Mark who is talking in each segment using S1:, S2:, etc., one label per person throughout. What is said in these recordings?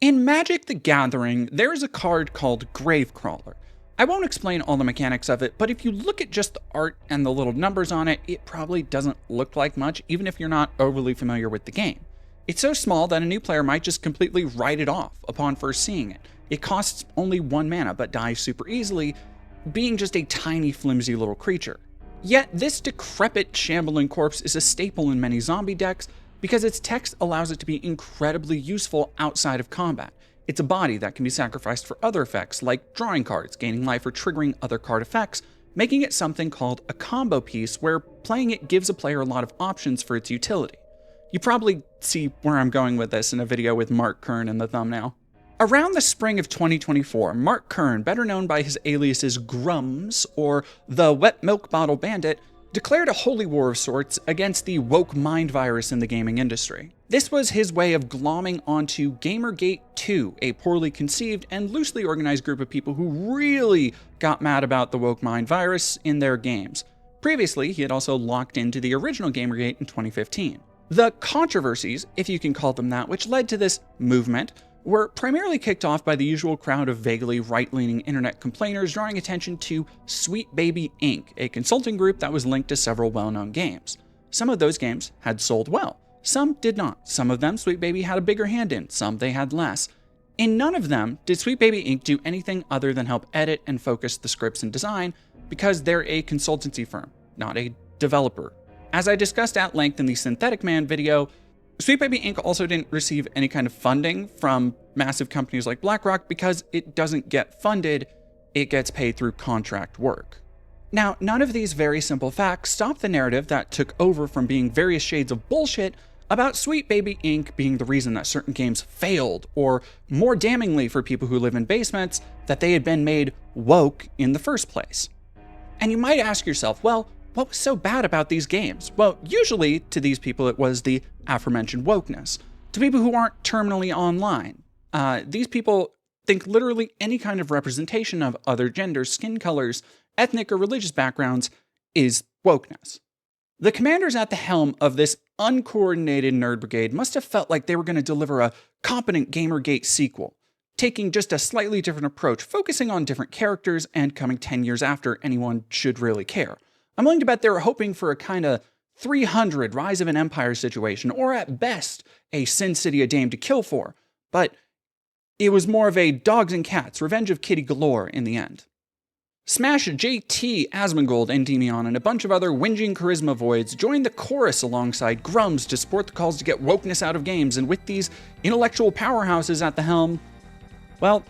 S1: In Magic the Gathering, there is a card called Gravecrawler. I won't explain all the mechanics of it, but if you look at just the art and the little numbers on it, it probably doesn't look like much, even if you're not overly familiar with the game. It's so small that a new player might just completely write it off upon first seeing it. It costs only 1 mana, but dies super easily, being just a tiny, flimsy little creature. Yet, this decrepit, shambling corpse is a staple in many zombie decks because its text allows it to be incredibly useful outside of combat. It's a body that can be sacrificed for other effects, like drawing cards, gaining life, or triggering other card effects, making it something called a combo piece, where playing it gives a player a lot of options for its utility. You probably see where I'm going with this in a video with Mark Kern in the thumbnail. Around the spring of 2024, Mark Kern, better known by his aliases Grums or the Wet Milk Bottle Bandit, declared a holy war of sorts against the woke mind virus in the gaming industry. This was his way of glomming onto Gamergate 2, a poorly conceived and loosely organized group of people who really got mad about the woke mind virus in their games. Previously, he had also locked into the original Gamergate in 2015. The controversies, if you can call them that, which led to this movement, were primarily kicked off by the usual crowd of vaguely right-leaning internet complainers drawing attention to Sweet Baby Inc., a consulting group that was linked to several well-known games. Some of those games had sold well. Some did not. Some of them Sweet Baby had a bigger hand in, some they had less. In none of them did Sweet Baby Inc. do anything other than help edit and focus the scripts and design, because they're a consultancy firm, not a developer. As I discussed at length in the Synthetic Man video, Sweet Baby Inc. also didn't receive any kind of funding from massive companies like BlackRock because it doesn't get funded, it gets paid through contract work. Now, none of these very simple facts stop the narrative that took over from being various shades of bullshit about Sweet Baby Inc. being the reason that certain games failed, or more damningly for people who live in basements, that they had been made woke in the first place. And you might ask yourself, well, what was so bad about these games? Well, usually to these people it was the aforementioned wokeness. To people who aren't terminally online, these people think literally any kind of representation of other genders, skin colors, ethnic or religious backgrounds is wokeness. The commanders at the helm of this uncoordinated nerd brigade must have felt like they were going to deliver a competent Gamergate sequel, taking just a slightly different approach, focusing on different characters and coming 10 years after anyone should really care. I'm willing to bet they were hoping for a kind of 300 Rise of an Empire situation, or at best, a Sin City a Dame to Kill For, but it was more of a Dogs and Cats, Revenge of Kitty galore in the end. Smash JT, Asmongold, Endymion, and a bunch of other whinging charisma voids joined the chorus alongside Grums to support the calls to get wokeness out of games, and with these intellectual powerhouses at the helm, well,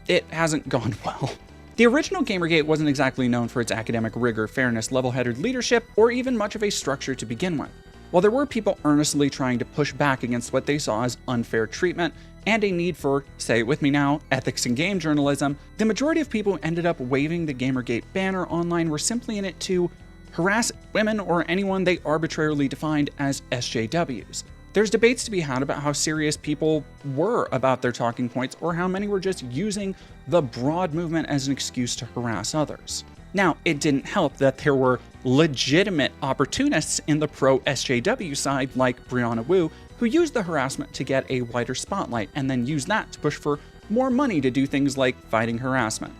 S1: it hasn't gone well. The original Gamergate wasn't exactly known for its academic rigor, fairness, level-headed leadership, or even much of a structure to begin with. While there were people earnestly trying to push back against what they saw as unfair treatment and a need for, say it with me now, ethics in game journalism, the majority of people who ended up waving the Gamergate banner online were simply in it to harass women or anyone they arbitrarily defined as SJWs. There's debates to be had about how serious people were about their talking points, or how many were just using the broad movement as an excuse to harass others. Now, it didn't help that there were legitimate opportunists in the pro-SJW side, like Brianna Wu, who used the harassment to get a wider spotlight and then used that to push for more money to do things like fighting harassment.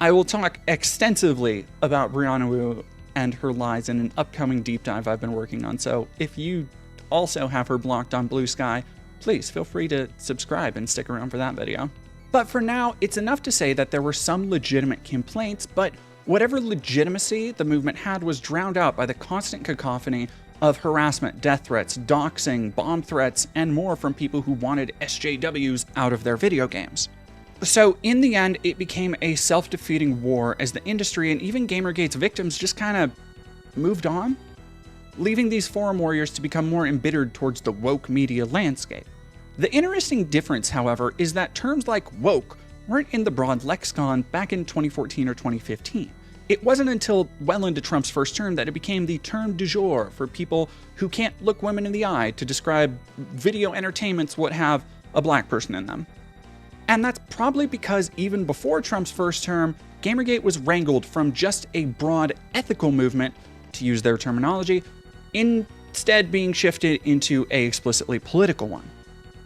S1: I will talk extensively about Brianna Wu and her lies in an upcoming deep dive I've been working on, so if you also have her blocked on Blue Sky, please feel free to subscribe and stick around for that video. But for now, it's enough to say that there were some legitimate complaints, but whatever legitimacy the movement had was drowned out by the constant cacophony of harassment, death threats, doxing, bomb threats, and more from people who wanted SJWs out of their video games. So in the end, it became a self-defeating war as the industry and even Gamergate's victims just kind of moved on, leaving these forum warriors to become more embittered towards the woke media landscape. The interesting difference, however, is that terms like woke weren't in the broad lexicon back in 2014 or 2015. It wasn't until well into Trump's first term that it became the term du jour for people who can't look women in the eye to describe video entertainments what have a black person in them. And that's probably because even before Trump's first term, Gamergate was wrangled from just a broad ethical movement, to use their terminology, instead being shifted into a explicitly political one.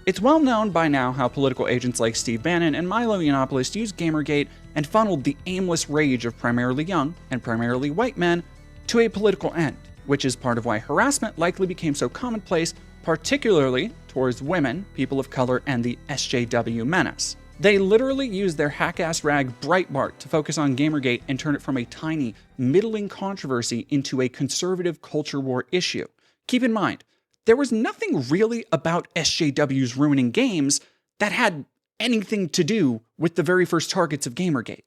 S1: It's well known by now how political agents like Steve Bannon and Milo Yiannopoulos used Gamergate and funneled the aimless rage of primarily young and primarily white men to a political end, which is part of why harassment likely became so commonplace, particularly towards women, people of color, and the SJW menace. They literally used their hack-ass rag Breitbart to focus on Gamergate and turn it from a tiny, middling controversy into a conservative culture war issue. Keep in mind, there was nothing really about SJWs ruining games that had anything to do with the very first targets of Gamergate.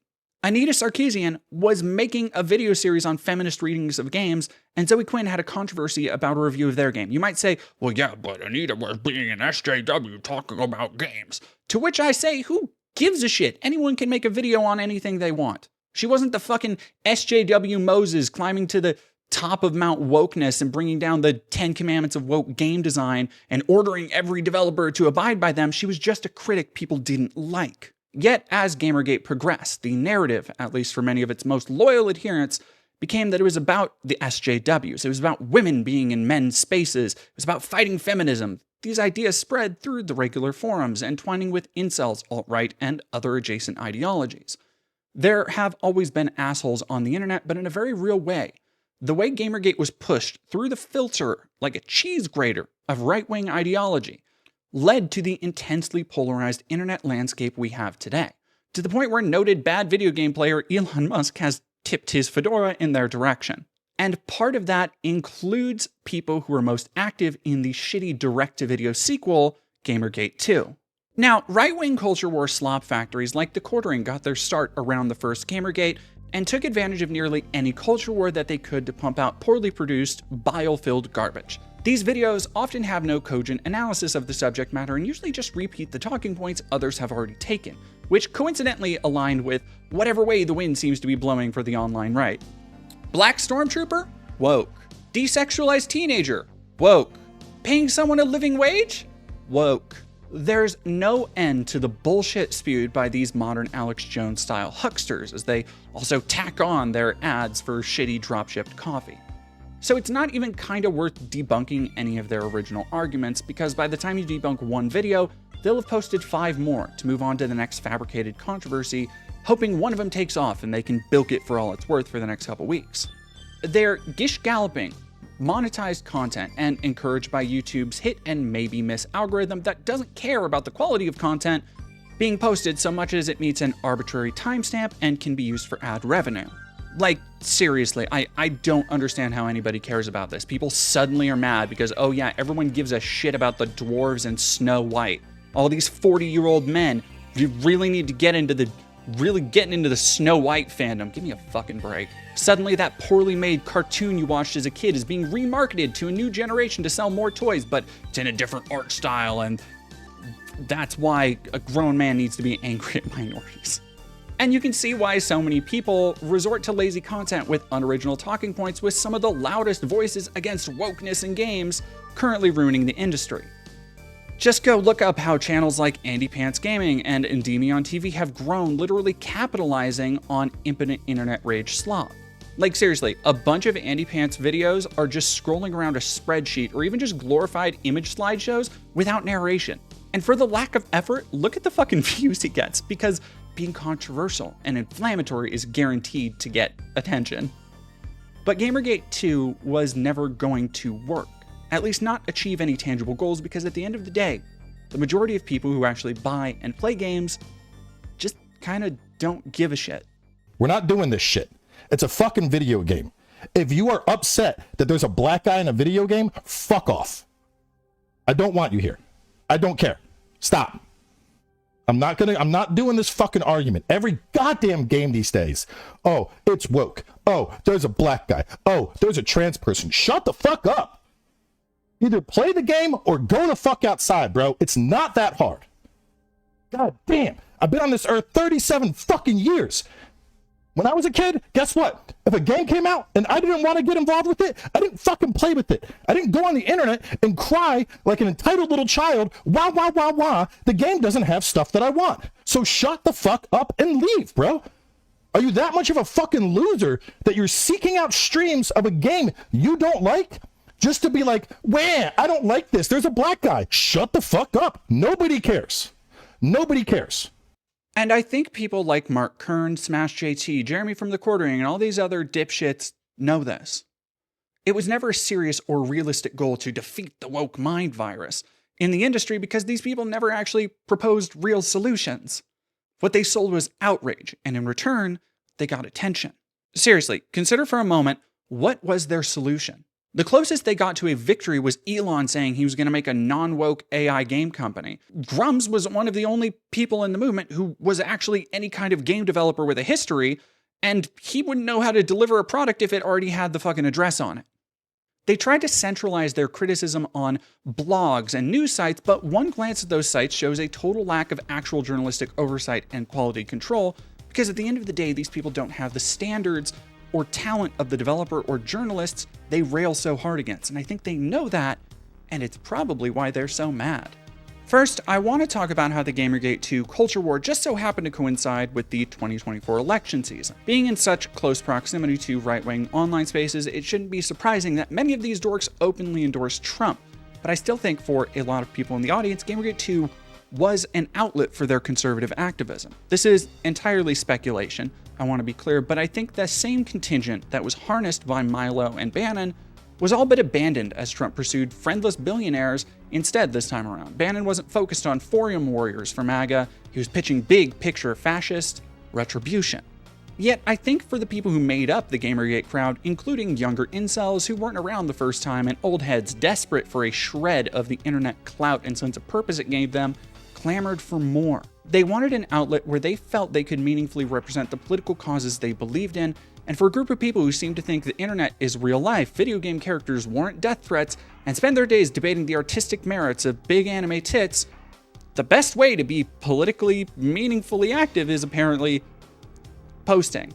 S1: Anita Sarkeesian was making a video series on feminist readings of games, and Zoe Quinn had a controversy about a review of their game. You might say, well, yeah, but Anita was being an SJW talking about games. To which I say, who gives a shit? Anyone can make a video on anything they want. She wasn't the fucking SJW Moses climbing to the top of Mount Wokeness and bringing down the 10 commandments of woke game design and ordering every developer to abide by them. She was just a critic people didn't like. Yet, as Gamergate progressed, the narrative, at least for many of its most loyal adherents, became that it was about the SJWs. It was about women being in men's spaces. It was about fighting feminism. These ideas spread through the regular forums, entwining with incels, alt-right, and other adjacent ideologies. There have always been assholes on the internet, but in a very real way. The way Gamergate was pushed through the filter like a cheese grater of right-wing ideology led to the intensely polarized internet landscape we have today, to the point where noted bad video game player Elon Musk has tipped his fedora in their direction. And part of that includes people who are most active in the shitty direct-to-video sequel, Gamergate 2. Now, right-wing culture war slop factories like The Quartering got their start around the first Gamergate and took advantage of nearly any culture war that they could to pump out poorly produced, bile-filled garbage. These videos often have no cogent analysis of the subject matter and usually just repeat the talking points others have already taken, which coincidentally aligned with whatever way the wind seems to be blowing for the online right. Black Stormtrooper? Woke. Desexualized teenager? Woke. Paying someone a living wage? Woke. There's no end to the bullshit spewed by these modern Alex Jones-style hucksters as they also tack on their ads for shitty drop-shipped coffee. So it's not even kind of worth debunking any of their original arguments, because by the time you debunk one video, they'll have posted 5 more to move on to the next fabricated controversy, hoping one of them takes off and they can bilk it for all it's worth for the next couple weeks. They're gish-galloping, monetized content, and encouraged by YouTube's hit and maybe miss algorithm that doesn't care about the quality of content being posted so much as it meets an arbitrary timestamp and can be used for ad revenue. Like, seriously, I don't understand how anybody cares about this. People suddenly are mad because, oh yeah, everyone gives a shit about the dwarves and Snow White. All these 40-year-old men, you really need to getting into the Snow White fandom. Give me a fucking break. Suddenly that poorly made cartoon you watched as a kid is being remarketed to a new generation to sell more toys, but it's in a different art style, and that's why a grown man needs to be angry at minorities. And you can see why so many people resort to lazy content with unoriginal talking points with some of the loudest voices against wokeness in games currently ruining the industry. Just go look up how channels like Andy Pants Gaming and Endymion TV have grown, literally capitalizing on impotent internet rage slop. Like seriously, a bunch of Andy Pants videos are just scrolling around a spreadsheet or even just glorified image slideshows without narration. And for the lack of effort, look at the fucking views he gets, because being controversial and inflammatory is guaranteed to get attention. But Gamergate 2 was never going to work, at least not achieve any tangible goals, because at the end of the day, the majority of people who actually buy and play games just kind of don't give a shit.
S2: We're not doing this shit. It's a fucking video game. If you are upset that there's a black guy in a video game, fuck off. I don't want you here. I don't care. Stop. I'm not doing this fucking argument. Every goddamn game these days. Oh, it's woke. Oh, there's a black guy. Oh, there's a trans person. Shut the fuck up. Either play the game or go the fuck outside, bro. It's not that hard. God damn. I've been on this earth 37 fucking years. When I was a kid, guess what? If a game came out and I didn't want to get involved with it, I didn't fucking play with it. I didn't go on the internet and cry like an entitled little child, wah, wah, wah, wah. The game doesn't have stuff that I want. So shut the fuck up and leave, bro. Are you that much of a fucking loser that you're seeking out streams of a game you don't like Just to be like, wah, I don't like this. There's a black guy. Shut the fuck up. Nobody cares. Nobody cares.
S1: And I think people like Mark Kern, Smash JT, Jeremy from the Quartering, and all these other dipshits know this. It was never a serious or realistic goal to defeat the woke mind virus in the industry because these people never actually proposed real solutions. What they sold was outrage, and in return, they got attention. Seriously, consider for a moment, what was their solution? The closest they got to a victory was Elon saying he was going to make a non-woke AI game company. Grums was one of the only people in the movement who was actually any kind of game developer with a history, and he wouldn't know how to deliver a product if it already had the fucking address on it. They tried to centralize their criticism on blogs and news sites, but one glance at those sites shows a total lack of actual journalistic oversight and quality control, because at the end of the day, these people don't have the standards or talent of the developer or journalists they rail so hard against. And I think they know that, and it's probably why they're so mad. First, I want to talk about how the Gamergate 2 culture war just so happened to coincide with the 2024 election season. Being in such close proximity to right-wing online spaces, it shouldn't be surprising that many of these dorks openly endorse Trump. But I still think for a lot of people in the audience, Gamergate 2 was an outlet for their conservative activism. This is entirely speculation, I want to be clear, but I think the same contingent that was harnessed by Milo and Bannon was all but abandoned as Trump pursued friendless billionaires instead this time around. Bannon wasn't focused on Forium warriors for MAGA, he was pitching big picture fascist retribution. Yet I think for the people who made up the Gamergate crowd, including younger incels who weren't around the first time and old heads desperate for a shred of the internet clout and sense of purpose it gave them, clamored for more. They wanted an outlet where they felt they could meaningfully represent the political causes they believed in, and for a group of people who seem to think the internet is real life, video game characters warrant death threats, and spend their days debating the artistic merits of big anime tits, the best way to be politically meaningfully active is apparently posting,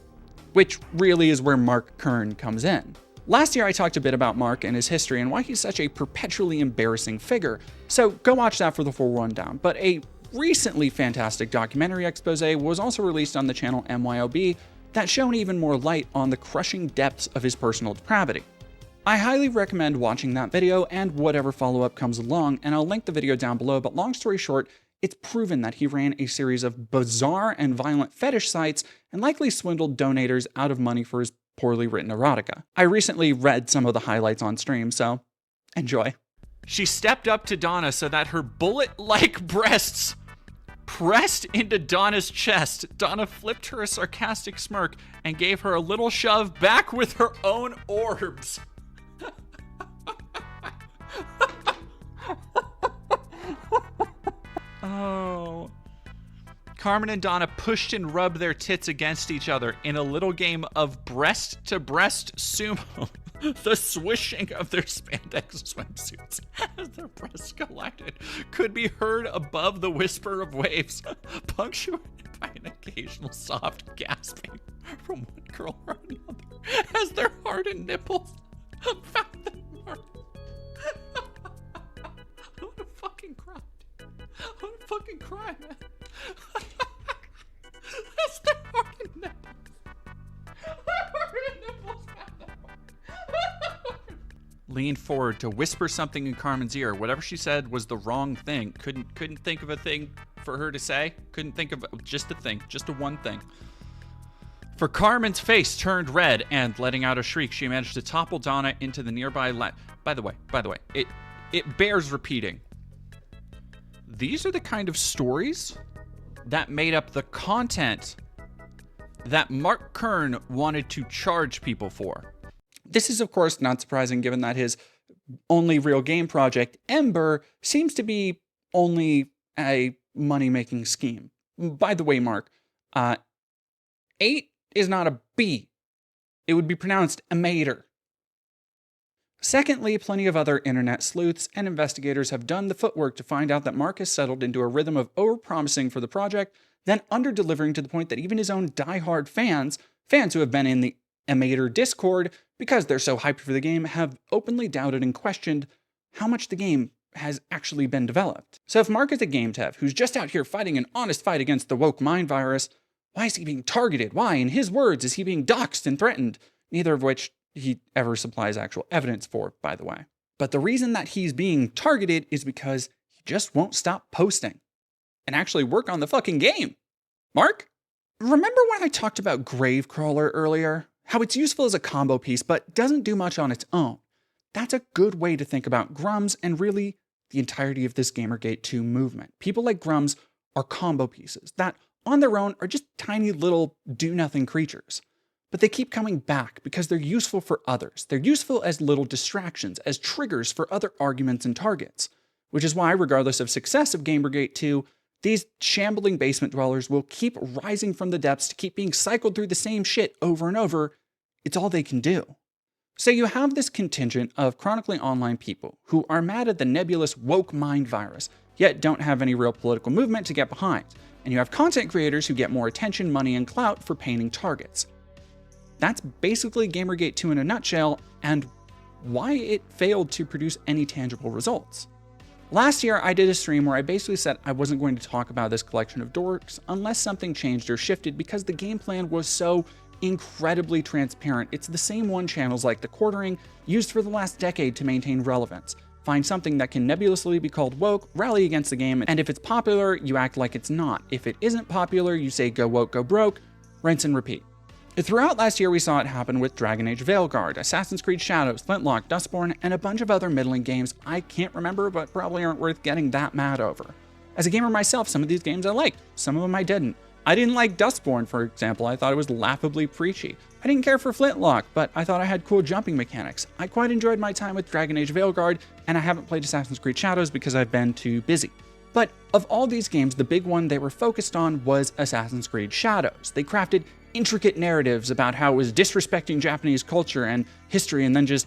S1: which really is where Mark Kern comes in. Last year I talked a bit about Mark and his history and why he's such a perpetually embarrassing figure, so go watch that for the full rundown. But a recently fantastic documentary expose was also released on the channel MYOB that shone even more light on the crushing depths of his personal depravity. I highly recommend watching that video and whatever follow-up comes along, and I'll link the video down below, but long story short, it's proven that he ran a series of bizarre and violent fetish sites and likely swindled donators out of money for his poorly written erotica. I recently read some of the highlights on stream, so enjoy. She stepped up to Donna so that her bullet-like breasts pressed into Donna's chest. Donna flipped her a sarcastic smirk and gave her a little shove back with her own orbs. Oh. Carmen and Donna pushed and rubbed their tits against each other in a little game of breast-to-breast sumo. The swishing of their spandex swimsuits as their breasts collided could be heard above the whisper of waves, punctuated by an occasional soft gasping from one girl or another as their hardened nipples found their mark. I want to fucking cry. I want to fucking cry, man. That's their hardened nipples. Their hardened nipples found their mark. Leaned forward to whisper something in Carmen's ear. Whatever she said was the wrong thing. Couldn't think of a thing for her to say. Couldn't think of just a thing, just a one thing. For Carmen's face turned red, and letting out a shriek, she managed to topple Donna into the nearby By the way, it bears repeating. These are the kind of stories that made up the content that Mark Kern wanted to charge people for. This is, of course, not surprising given that his only real game project, Ember, seems to be only a money-making scheme. By the way, Mark, 8 is not a B. It would be pronounced Emater. Secondly, plenty of other internet sleuths and investigators have done the footwork to find out that Mark has settled into a rhythm of overpromising for the project, then under-delivering to the point that even his own die-hard fans who have been in the Emater Discord, because they're so hyped for the game, have openly doubted and questioned how much the game has actually been developed. So if Mark is a game dev who's just out here fighting an honest fight against the woke mind virus, why is he being targeted? Why, in his words, is he being doxxed and threatened? Neither of which he ever supplies actual evidence for, by the way. But the reason that he's being targeted is because he just won't stop posting and actually work on the fucking game. Mark? Remember when I talked about Gravecrawler earlier? How it's useful as a combo piece, but doesn't do much on its own. That's a good way to think about Grums and really the entirety of this Gamergate 2 movement. People like Grums are combo pieces that on their own are just tiny little do-nothing creatures. But they keep coming back because they're useful for others. They're useful as little distractions, as triggers for other arguments and targets. Which is why, regardless of success of Gamergate 2, these shambling basement dwellers will keep rising from the depths to keep being cycled through the same shit over and over. It's all they can do. So you have this contingent of chronically online people who are mad at the nebulous woke mind virus, yet don't have any real political movement to get behind. And you have content creators who get more attention, money, and clout for painting targets. That's basically Gamergate 2 in a nutshell, and why it failed to produce any tangible results. Last year, I did a stream where I basically said I wasn't going to talk about this collection of dorks unless something changed or shifted because the game plan was so incredibly transparent. It's the same one channels like the quartering used for the last decade to maintain relevance. Find something that can nebulously be called woke, rally against the game, and if it's popular, you act like it's not. If it isn't popular, you say go woke, go broke, rinse and repeat. Throughout last year, we saw it happen with Dragon Age Veilguard, Assassin's Creed Shadows, Flintlock, Dustborn, and a bunch of other middling games I can't remember but probably aren't worth getting that mad over. As a gamer myself, some of these games I liked, some of them I didn't. I didn't like Dustborn, for example. I thought it was laughably preachy. I didn't care for Flintlock, but I thought I had cool jumping mechanics. I quite enjoyed my time with Dragon Age Veilguard, and I haven't played Assassin's Creed Shadows because I've been too busy. But of all these games, the big one they were focused on was Assassin's Creed Shadows. They crafted intricate narratives about how it was disrespecting Japanese culture and history, and then just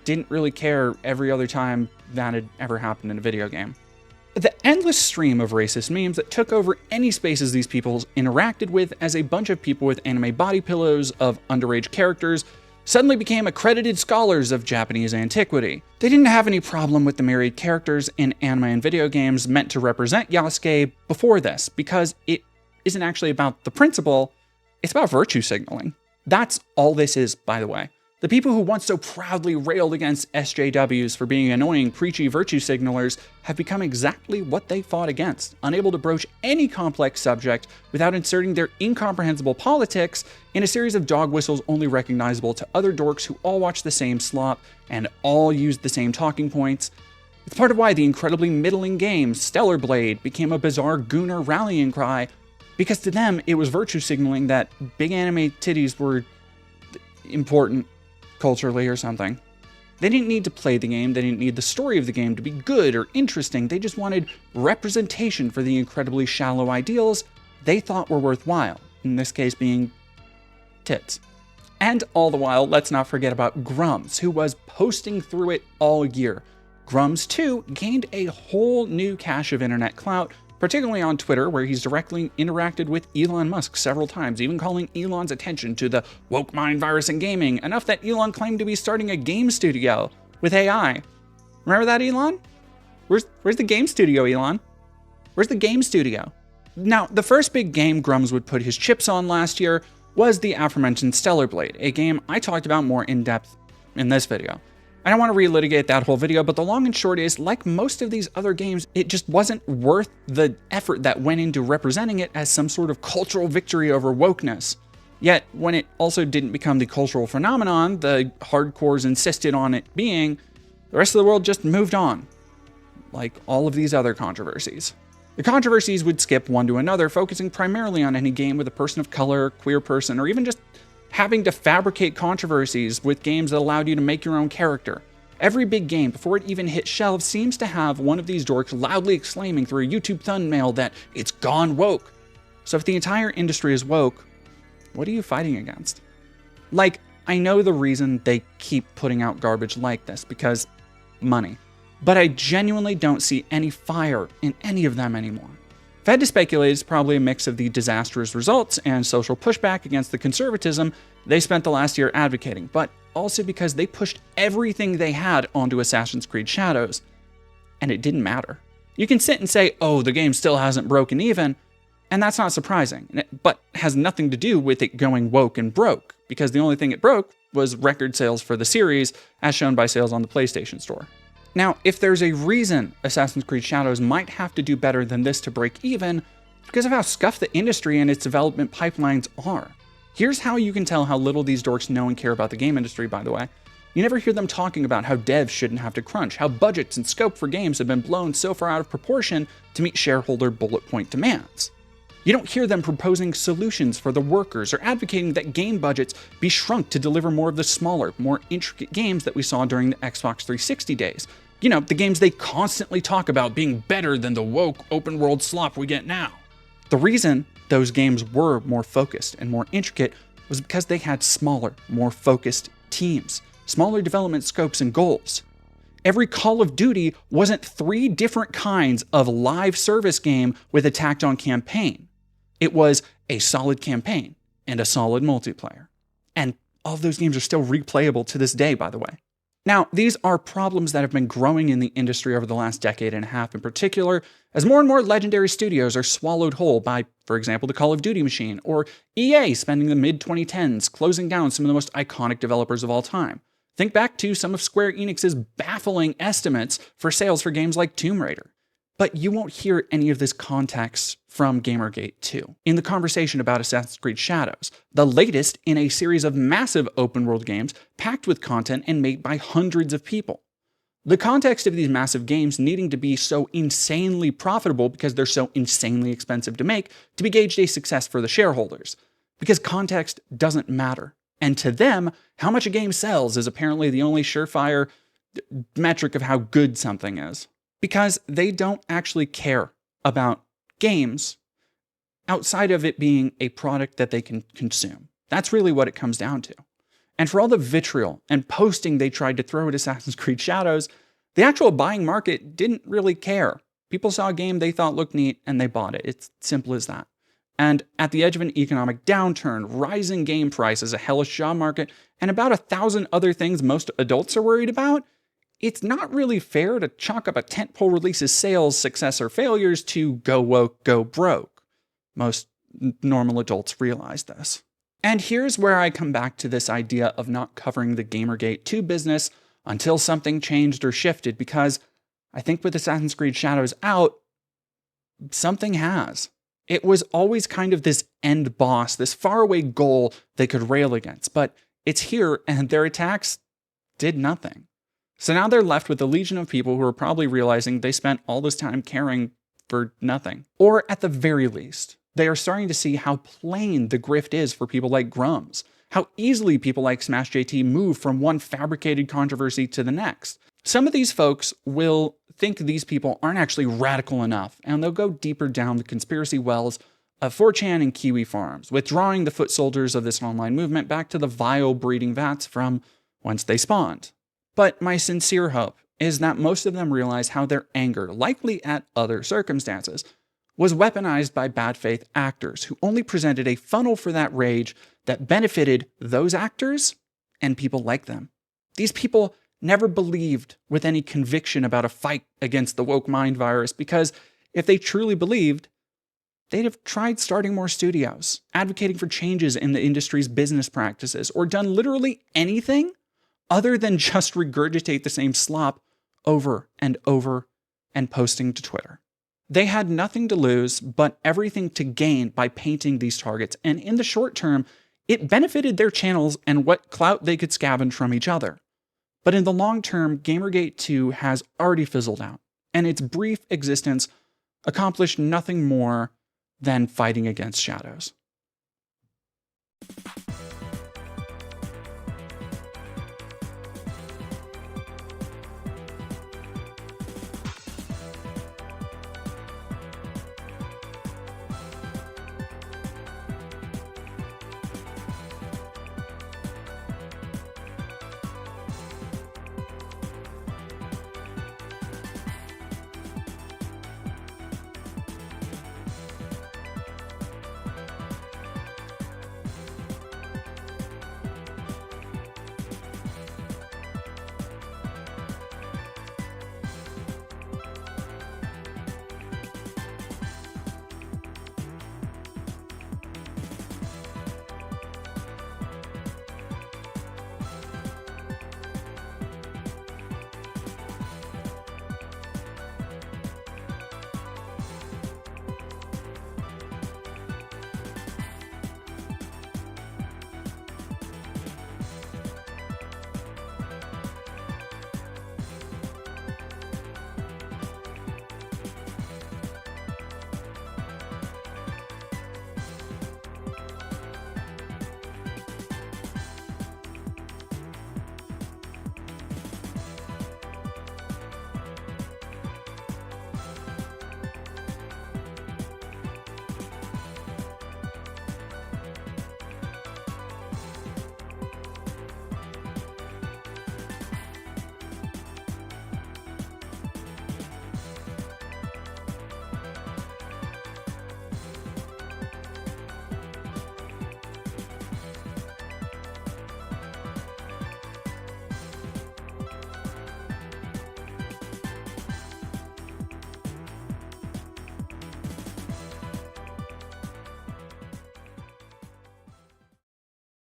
S1: didn't really care every other time that had ever happened in a video game. The endless stream of racist memes that took over any spaces these people interacted with as a bunch of people with anime body pillows of underage characters suddenly became accredited scholars of Japanese antiquity. They didn't have any problem with the myriad characters in anime and video games meant to represent Yasuke before this, because it isn't actually about the principle, it's about virtue signaling. That's all this is, by the way. The people who once so proudly railed against SJWs for being annoying, preachy virtue signalers have become exactly what they fought against, unable to broach any complex subject without inserting their incomprehensible politics in a series of dog whistles only recognizable to other dorks who all watch the same slop and all use the same talking points. It's part of why the incredibly middling game Stellar Blade became a bizarre gooner rallying cry, because to them it was virtue signaling that big anime titties were important culturally or something. They didn't need to play the game, they didn't need the story of the game to be good or interesting, they just wanted representation for the incredibly shallow ideals they thought were worthwhile, in this case being tits. And all the while, let's not forget about Grums, who was posting through it all year. Grums, too, gained a whole new cache of internet clout, particularly on Twitter, where he's directly interacted with Elon Musk several times, even calling Elon's attention to the woke mind virus in gaming, enough that Elon claimed to be starting a game studio with AI. Remember that, Elon? Where's the game studio, Elon? Where's the game studio? Now, the first big game Grums would put his chips on last year was the aforementioned Stellar Blade, a game I talked about more in depth in this video. I don't want to relitigate that whole video, but the long and short is, like most of these other games, it just wasn't worth the effort that went into representing it as some sort of cultural victory over wokeness. Yet, when it also didn't become the cultural phenomenon the hardcores insisted on it being, the rest of the world just moved on, like all of these other controversies. The controversies would skip one to another, focusing primarily on any game with a person of color, queer person, or even just having to fabricate controversies with games that allowed you to make your own character. Every big game, before it even hit shelves, seems to have one of these dorks loudly exclaiming through a YouTube thumbnail that it's gone woke. So if the entire industry is woke, what are you fighting against? Like, I know the reason they keep putting out garbage like this, because money. But I genuinely don't see any fire in any of them anymore. If I had to speculate, it's probably a mix of the disastrous results and social pushback against the conservatism they spent the last year advocating, but also because they pushed everything they had onto Assassin's Creed Shadows, and it didn't matter. You can sit and say, oh, the game still hasn't broken even, and that's not surprising, but has nothing to do with it going woke and broke, because the only thing it broke was record sales for the series, as shown by sales on the PlayStation Store. Now, if there's a reason Assassin's Creed Shadows might have to do better than this to break even, it's because of how scuffed the industry and its development pipelines are. Here's how you can tell how little these dorks know and care about the game industry, by the way. You never hear them talking about how devs shouldn't have to crunch, how budgets and scope for games have been blown so far out of proportion to meet shareholder bullet point demands. You don't hear them proposing solutions for the workers or advocating that game budgets be shrunk to deliver more of the smaller, more intricate games that we saw during the Xbox 360 days. You know, the games they constantly talk about being better than the woke open world slop we get now. The reason those games were more focused and more intricate was because they had smaller, more focused teams, smaller development scopes and goals. Every Call of Duty wasn't 3 different kinds of live service game with a tacked on campaign. It was a solid campaign and a solid multiplayer. And all of those games are still replayable to this day, by the way. Now, these are problems that have been growing in the industry over the last decade and a half in particular, as more and more legendary studios are swallowed whole by, for example, the Call of Duty machine, or EA spending the mid-2010s closing down some of the most iconic developers of all time. Think back to some of Square Enix's baffling estimates for sales for games like Tomb Raider. But you won't hear any of this context from Gamergate 2 in the conversation about Assassin's Creed Shadows, the latest in a series of massive open-world games packed with content and made by hundreds of people. The context of these massive games needing to be so insanely profitable because they're so insanely expensive to make to be gauged a success for the shareholders. Because context doesn't matter. And to them, how much a game sells is apparently the only surefire metric of how good something is. Because they don't actually care about games outside of it being a product that they can consume. That's really what it comes down to. And for all the vitriol and posting they tried to throw at Assassin's Creed Shadows, the actual buying market didn't really care. People saw a game they thought looked neat and they bought it. It's simple as that. And at the edge of an economic downturn, rising game prices, a hellish job market, and about 1,000 other things most adults are worried about, it's not really fair to chalk up a tentpole release's sales, success, or failures to go woke, go broke. Most normal adults realize this. And here's where I come back to this idea of not covering the Gamergate 2 business until something changed or shifted, because I think with Assassin's Creed Shadows out, something has. It was always kind of this end boss, this faraway goal they could rail against, but it's here and their attacks did nothing. So now they're left with a legion of people who are probably realizing they spent all this time caring for nothing. Or at the very least, they are starting to see how plain the grift is for people like Grums, how easily people like Smash JT move from one fabricated controversy to the next. Some of these folks will think these people aren't actually radical enough, and they'll go deeper down the conspiracy wells of 4chan and Kiwi farms, withdrawing the foot soldiers of this online movement back to the vile breeding vats from whence they spawned. But my sincere hope is that most of them realize how their anger, likely at other circumstances, was weaponized by bad faith actors who only presented a funnel for that rage that benefited those actors and people like them. These people never believed with any conviction about a fight against the woke mind virus, because if they truly believed, they'd have tried starting more studios, advocating for changes in the industry's business practices, or done literally anything other than just regurgitate the same slop over and over and posting to Twitter. They had nothing to lose, but everything to gain by painting these targets, and in the short term, it benefited their channels and what clout they could scavenge from each other. But in the long term, Gamergate 2 has already fizzled out, and its brief existence accomplished nothing more than fighting against shadows.